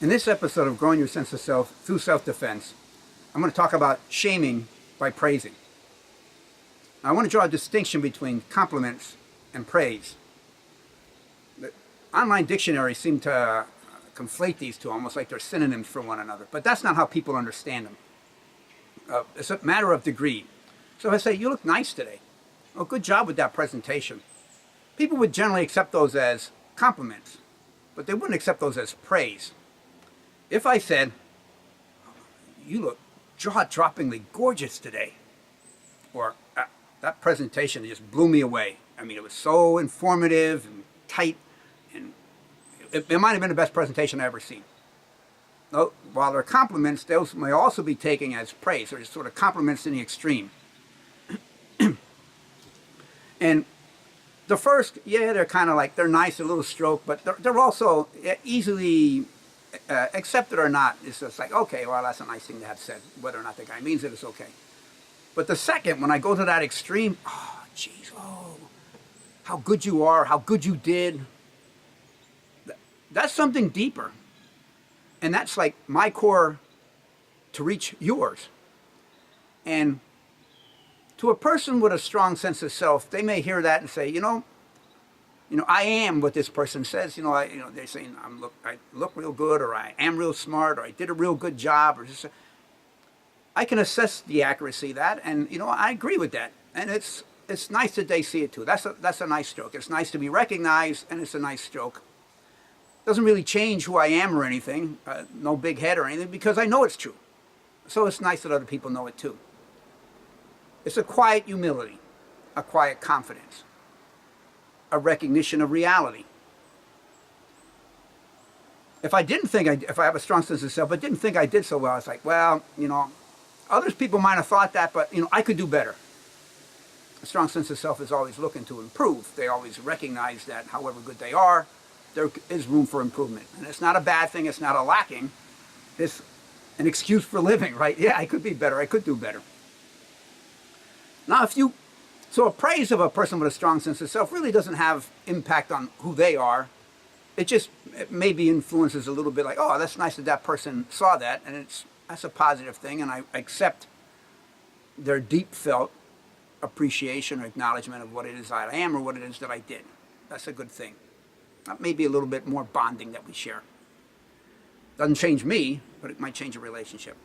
In this episode of Growing Your Sense of Self Through Self-Defense, I'm going to talk about shaming by praising. I want to draw a distinction between compliments and praise. The online dictionaries seem to conflate these two, almost like they're synonyms for one another, but that's not how people understand them. It's a matter of degree. So if I say, "You look nice today," well, good job with that presentation. People would generally accept those as compliments, but they wouldn't accept those as praise. If I said, "You look jaw-droppingly gorgeous today," or "That presentation just blew me away. I mean, it was so informative and tight, and it might have been the best presentation I've ever seen." Now, while they're compliments, those may also be taken as praise, or just sort of compliments in the extreme. And the first, yeah, they're kind of like, they're nice, a little stroke, but they're also easily accepted or not. It's just like, okay, well, that's a nice thing to have said. Whether or not the guy means it, it's okay. But the second, when I go to that extreme, "Oh, geez, oh, how good you are, how good you did," that's something deeper. And that's like my core to reach yours. And to a person with a strong sense of self, they may hear that and say, you know, I am what this person says. They're saying I look real good, or I am real smart, or I did a real good job, or just. I can assess the accuracy of that, and I agree with that. And it's nice that they see it too. That's a nice stroke. It's nice to be recognized, and it's a nice stroke. Doesn't really change who I am or anything, no big head or anything, because I know it's true. So it's nice that other people know it too. It's a quiet humility, a quiet confidence, a recognition of reality. If I have a strong sense of self, but didn't think I did so well, it's like, well, others people might have thought that, but I could do better. A strong sense of self is always looking to improve. They always recognize that however good they are, there is room for improvement. And it's not a bad thing, it's not a lacking. It's an excuse for living, right? Yeah, I could be better, I could do better. Now, so a praise of a person with a strong sense of self really doesn't have impact on who they are. It maybe influences a little bit, like, oh, that's nice that that person saw that, and that's a positive thing, and I accept their deep felt appreciation or acknowledgement of what it is that I am or what it is that I did. That's a good thing. That may be a little bit more bonding that we share. Doesn't change me, but it might change a relationship.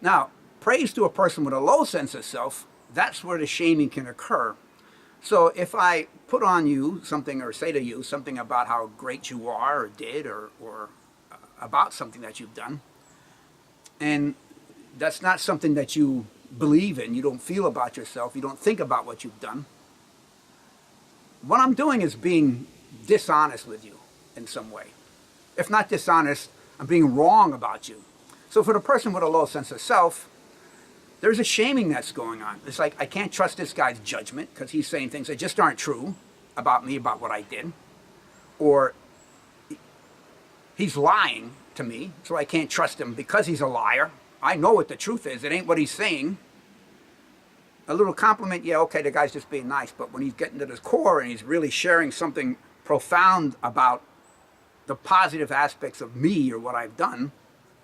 Now, praise to a person with a low sense of self, that's where the shaming can occur. So if I put on you something, or say to you something about how great you are or did, or about something that you've done, and that's not something that you believe in, you don't feel about yourself, you don't think about what you've done, what I'm doing is being dishonest with you in some way. If not dishonest, I'm being wrong about you. So for the person with a low sense of self, there's a shaming that's going on. It's like, I can't trust this guy's judgment because he's saying things that just aren't true about me, about what I did. Or he's lying to me, so I can't trust him because he's a liar. I know what the truth is. It ain't what he's saying. A little compliment, yeah, okay, the guy's just being nice. But when he's getting to the core and he's really sharing something profound about the positive aspects of me or what I've done,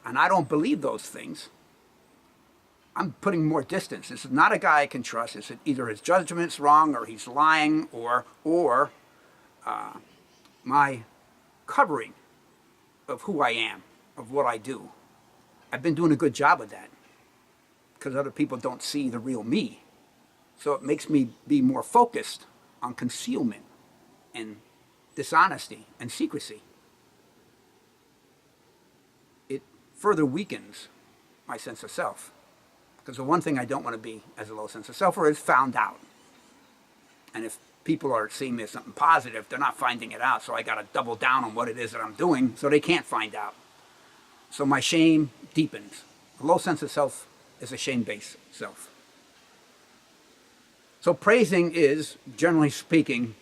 and I don't believe those things, I'm putting more distance. This is not a guy I can trust. It's either his judgment's wrong, or he's lying, or my covering of who I am, of what I do. I've been doing a good job of that because other people don't see the real me. So it makes me be more focused on concealment and dishonesty and secrecy. It further weakens my sense of self. Because the one thing I don't want to be as a low sense of self is found out. And if people are seeing me as something positive, they're not finding it out. So I got to double down on what it is that I'm doing so they can't find out. So my shame deepens. A low sense of self is a shame-based self. So praising is, generally speaking,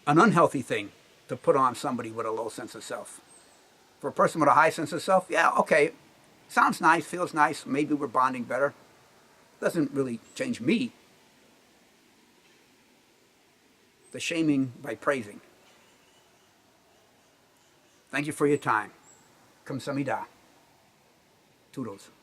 an unhealthy thing to put on somebody with a low sense of self. For a person with a high sense of self, yeah, okay, sounds nice, feels nice, maybe we're bonding better. Doesn't really change me. The shaming by praising. Thank you for your time. kamsamida. Toodles.